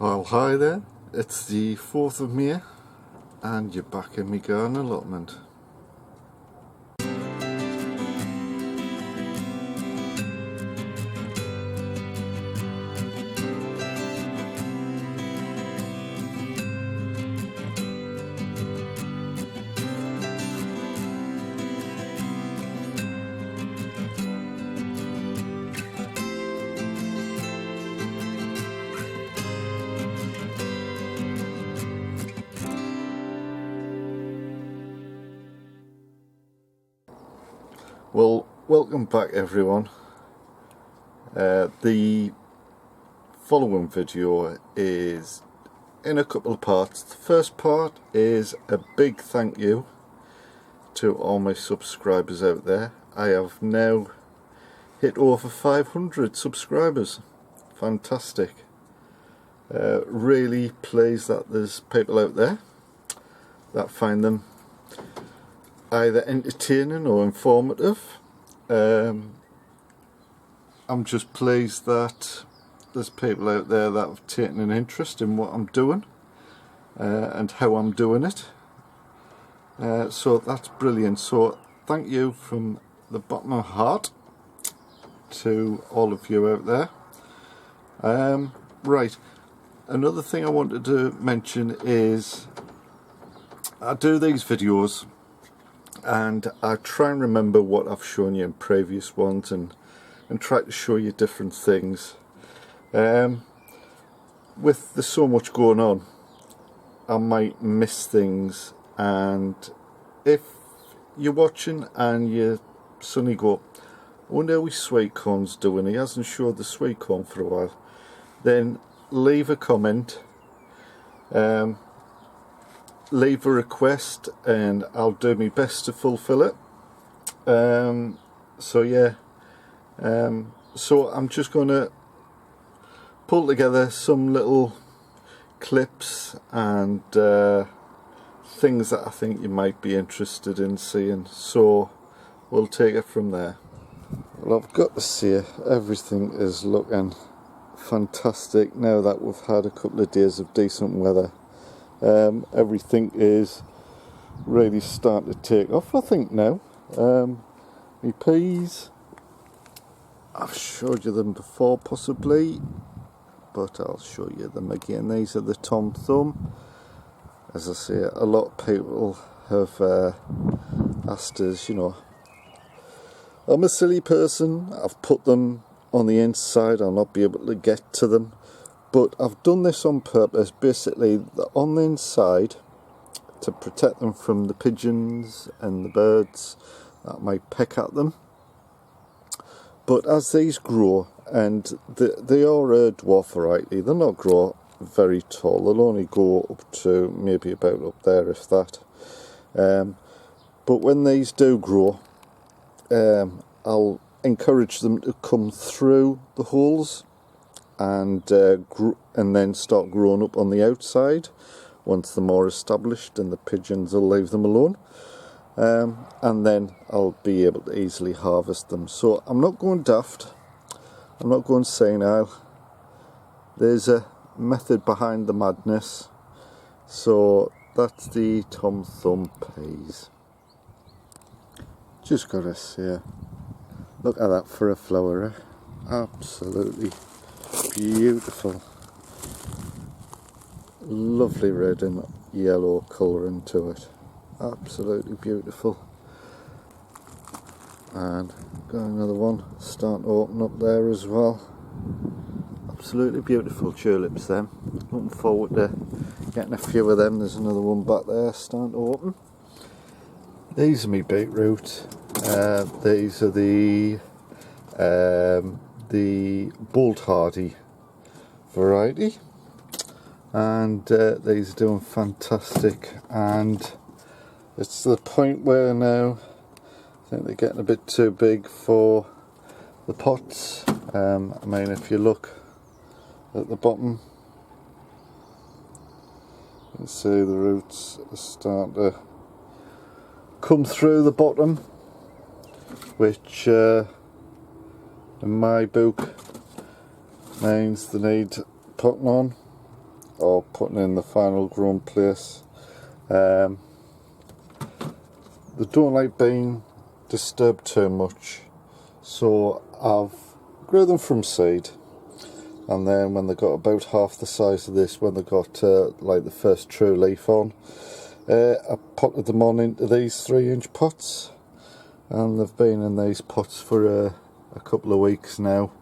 Well, hi there, it's the 4th of May and you're back in my garden allotment. Well, welcome back everyone. The following video is in a couple of parts. The first part is a big thank you to all my subscribers out there. I have now hit over 500 subscribers. Fantastic. Really pleased that there's people out there that find them either entertaining or informative. I'm just pleased that there's people out there that have taken an interest in what I'm doing and how I'm doing it. So that's brilliant. So thank you from the bottom of my heart to all of you out there. Right, another thing I wanted to mention is I do these videos and I try and remember what I've shown you in previous ones and try to show you different things. With there's so much going on, I might miss things, and if you're watching and you suddenly go, I wonder how his sweet corn's doing, he hasn't showed the sweet corn for a while, then leave a comment, leave a request, and I'll do my best to fulfill it. So yeah, so I'm just going to pull together some little clips and things that I think you might be interested in seeing, so we'll take it from there. Well, I've got to say, everything is looking fantastic now that we've had a couple of days of decent weather. Everything is really starting to take off, I think, now. My peas, I've showed you them before possibly, but I'll show you them again. These are the Tom Thumb. As I say, a lot of people have asked us, you know, I'm a silly person, I've put them on the inside, I'll not be able to get to them. But I've done this on purpose, basically on the inside, to protect them from the pigeons and the birds that might peck at them. But as these grow, and they are a dwarf variety, they'll not grow very tall, they'll only go up to maybe about up there, if that. But when these do grow, I'll encourage them to come through the holes and then start growing up on the outside once they're more established, and the pigeons will leave them alone, and then I'll be able to easily harvest them. So I'm not going daft, I'm not going senile, there's a method behind the madness. So that's the Tom Thumb peas. Just gotta say, look at that for a flower, absolutely beautiful, lovely red and yellow colouring to it, absolutely beautiful. And got another one starting to open up there as well, absolutely beautiful tulips them. Looking forward to getting a few of them. There's another one back there starting to open. These are my beetroot. These are the Bolt Hardy variety, and these are doing fantastic, and it's to the point where now I think they're getting a bit too big for the pots. I mean, if you look at the bottom, you can see the roots are starting to come through the bottom, which in my book means they need potting on. or putting in the final grown place. They don't like being disturbed too much, so I've grew them from seed, and then when they got about half the size of this, when they got like the first true leaf on, I potted them on into these 3-inch pots, and they've been in these pots for a couple of weeks now.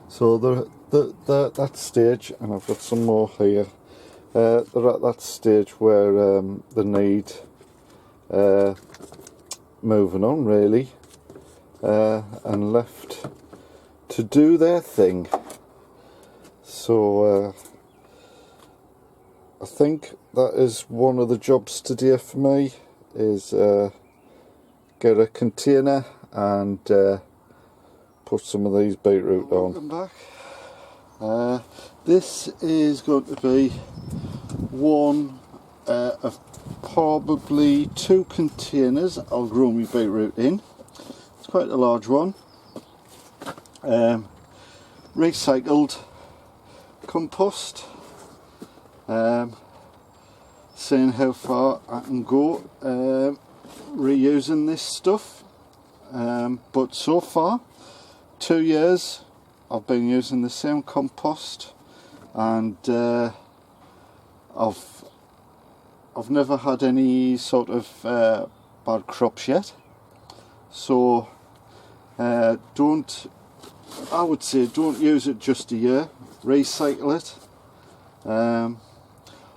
So they're at that stage, and I've got some more here. They're at that stage where they need moving on, really, and left to do their thing. So I think that is one of the jobs today for me, is get a container and put some of these beetroot on. Welcome back. This is going to be one of probably 2 containers I'll grow my beetroot in. It's quite a large one. Recycled compost. Seeing how far I can go reusing this stuff. But so far, 2 years I've been using the same compost, and I've never had any sort of bad crops yet. So I would say don't use it just a year, recycle it.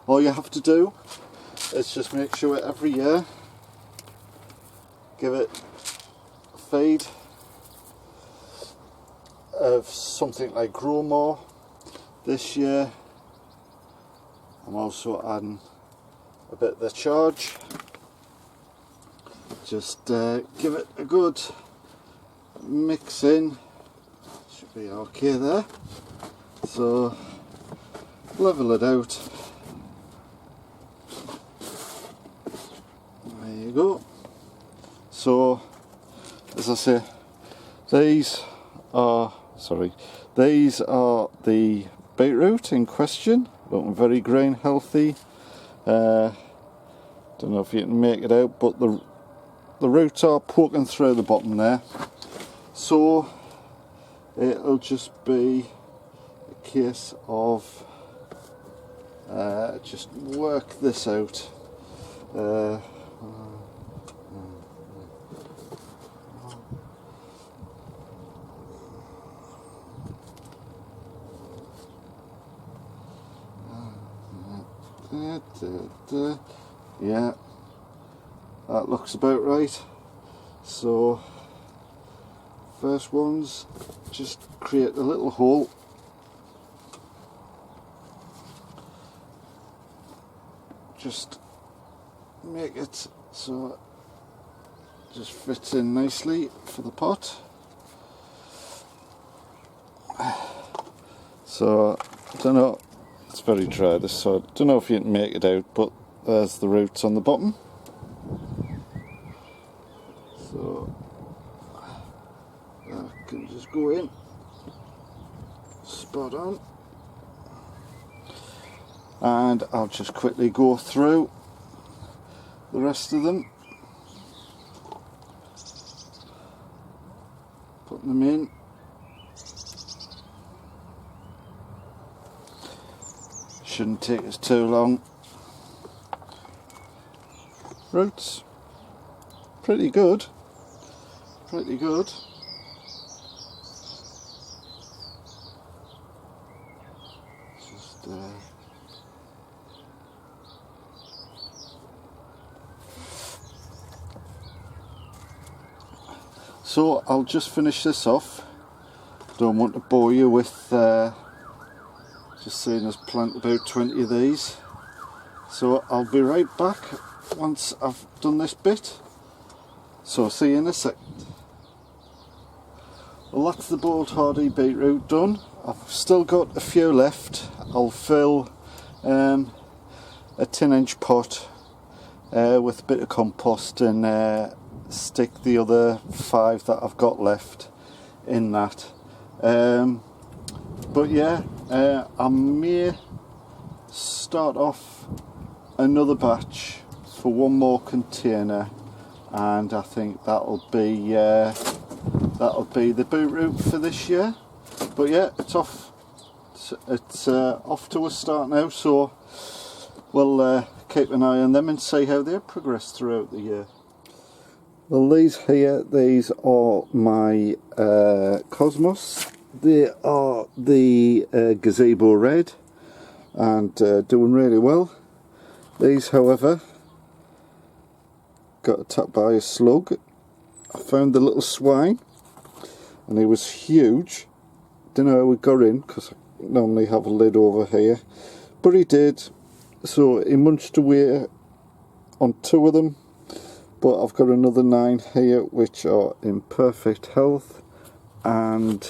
All you have to do is just make sure every year give it a feed of something like Grow More. This year I'm also adding a bit of the charge. Just give it a good mix in. Should be okay there. So level it out. There you go. So as I say, these are the beetroot in question, looking very green, healthy. Don't know if you can make it out, but the roots are poking through the bottom there. So it'll just be a case of just work this out. Yeah, that looks about right. So first ones, just create a little hole, just make it so it just fits in nicely for the pot. So I don't know, it's very dry this, so I don't know if you can make it out, but there's the roots on the bottom. So that can just go in spot on, and I'll just quickly go through the rest of them, putting them in. Shouldn't take us too long. Roots, pretty good. Just so I'll just finish this off. Don't want to bore you with just seeing us plant about 20 of these. So I'll be right back once I've done this bit. So see you in a sec. Well, that's the bold hardy beetroot done. I've still got a few left. I'll fill a 10-inch pot with a bit of compost and stick the other 5 that I've got left in that. But yeah, I may start off another batch for one more container, and I think that'll be the beetroot for this year. But yeah, it's off. It's off to a start now, so we'll keep an eye on them and see how they progress throughout the year. Well, these are my cosmos. They are the gazebo red and doing really well. These, however, got attacked by a slug. I found the little swine and he was huge. Don't know how he got in because I normally have a lid over here, but he did. So he munched away on 2 of them, but I've got another 9 here which are in perfect health, and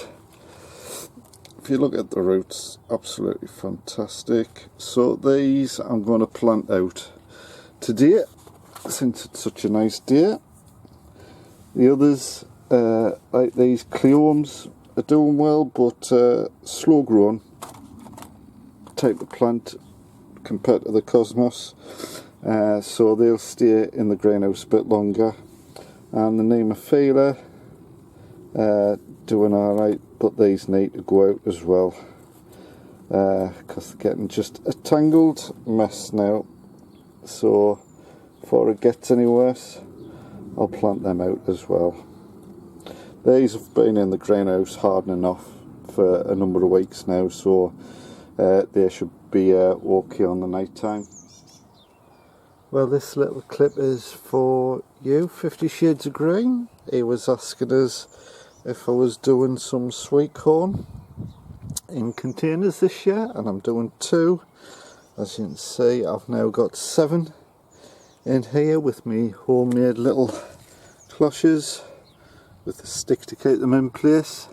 if you look at the roots, absolutely fantastic. So these I'm going to plant out today since it's such a nice day. The others, like these cleomes, are doing well, but slow growing type of plant compared to the cosmos, so they'll stay in the greenhouse a bit longer. And the Nemophila doing alright, but these need to go out as well because they're getting just a tangled mess now. So before it gets any worse, I'll plant them out as well. These have been in the greenhouse hardening off for a number of weeks now, so they should be okay on the night time. Well, this little clip is for you, 50 Shades of Green. He was asking us if I was doing some sweet corn in containers this year, and I'm doing 2. As you can see, I've now got 7 in here with me homemade little cloches with a stick to keep them in place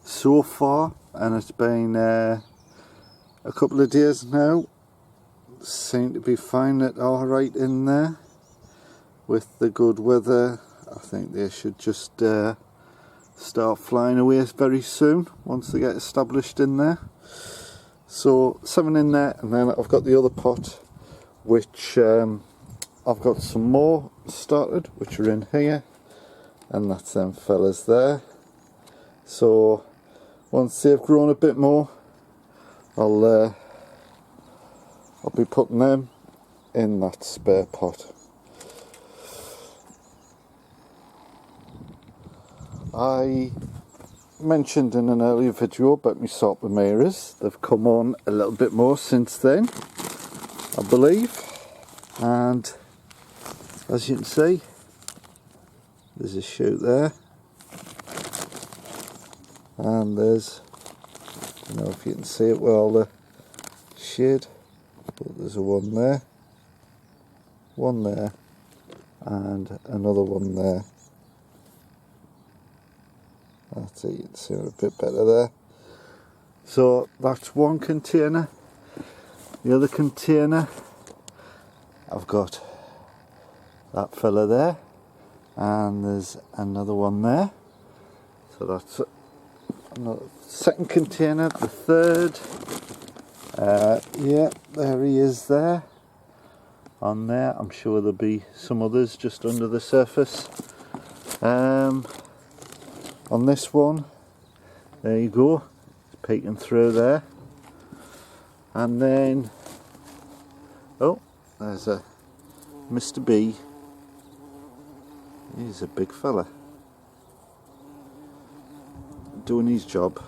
so far, and it's been a couple of days now. Seem to be finding it alright in there with the good weather. I think they should just start flying away very soon once they get established in there. So 7 in there, and then I've got the other pot which I've got some more started which are in here, and that's them fellas there. So once they've grown a bit more, I'll be putting them in that spare pot. I mentioned in an earlier video about my Saltwameras. They've come on a little bit more since then, I believe, and as you can see, there's a shoot there, and there's, I don't know if you can see it with all the shade, but there's a one there, and another one there. That's it, you can see it a bit better there. So that's one container. The other container, I've got that fella there, and there's another one there. So that's another second container. The third, yeah, there he is there. On there, I'm sure there'll be some others just under the surface. On this one, there you go, it's peeking through there. And then, oh, there's a Mr. B. He's a big fella, doing his job,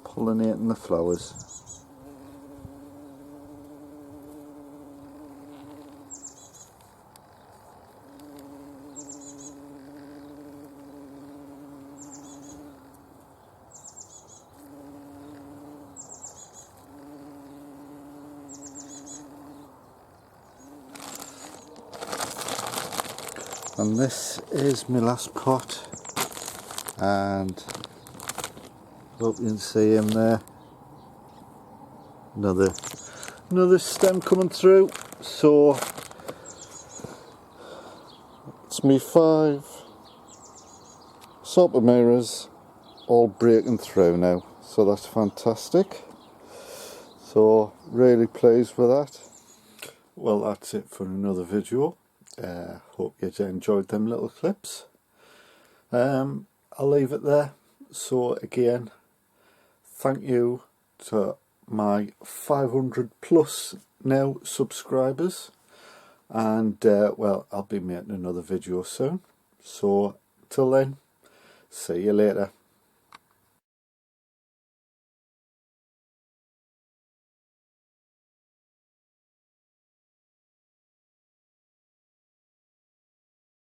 pollinating the flowers. And this is my last pot, and hope you can see him there. Another stem coming through. So it's me 5 Saltwameras all breaking through now. so that's fantastic. So really pleased with that. Well, that's it for another video. Hope you enjoyed them little clips. I'll leave it there. So again, thank you to my 500 plus now subscribers, and well, I'll be making another video soon. So till then, see you later.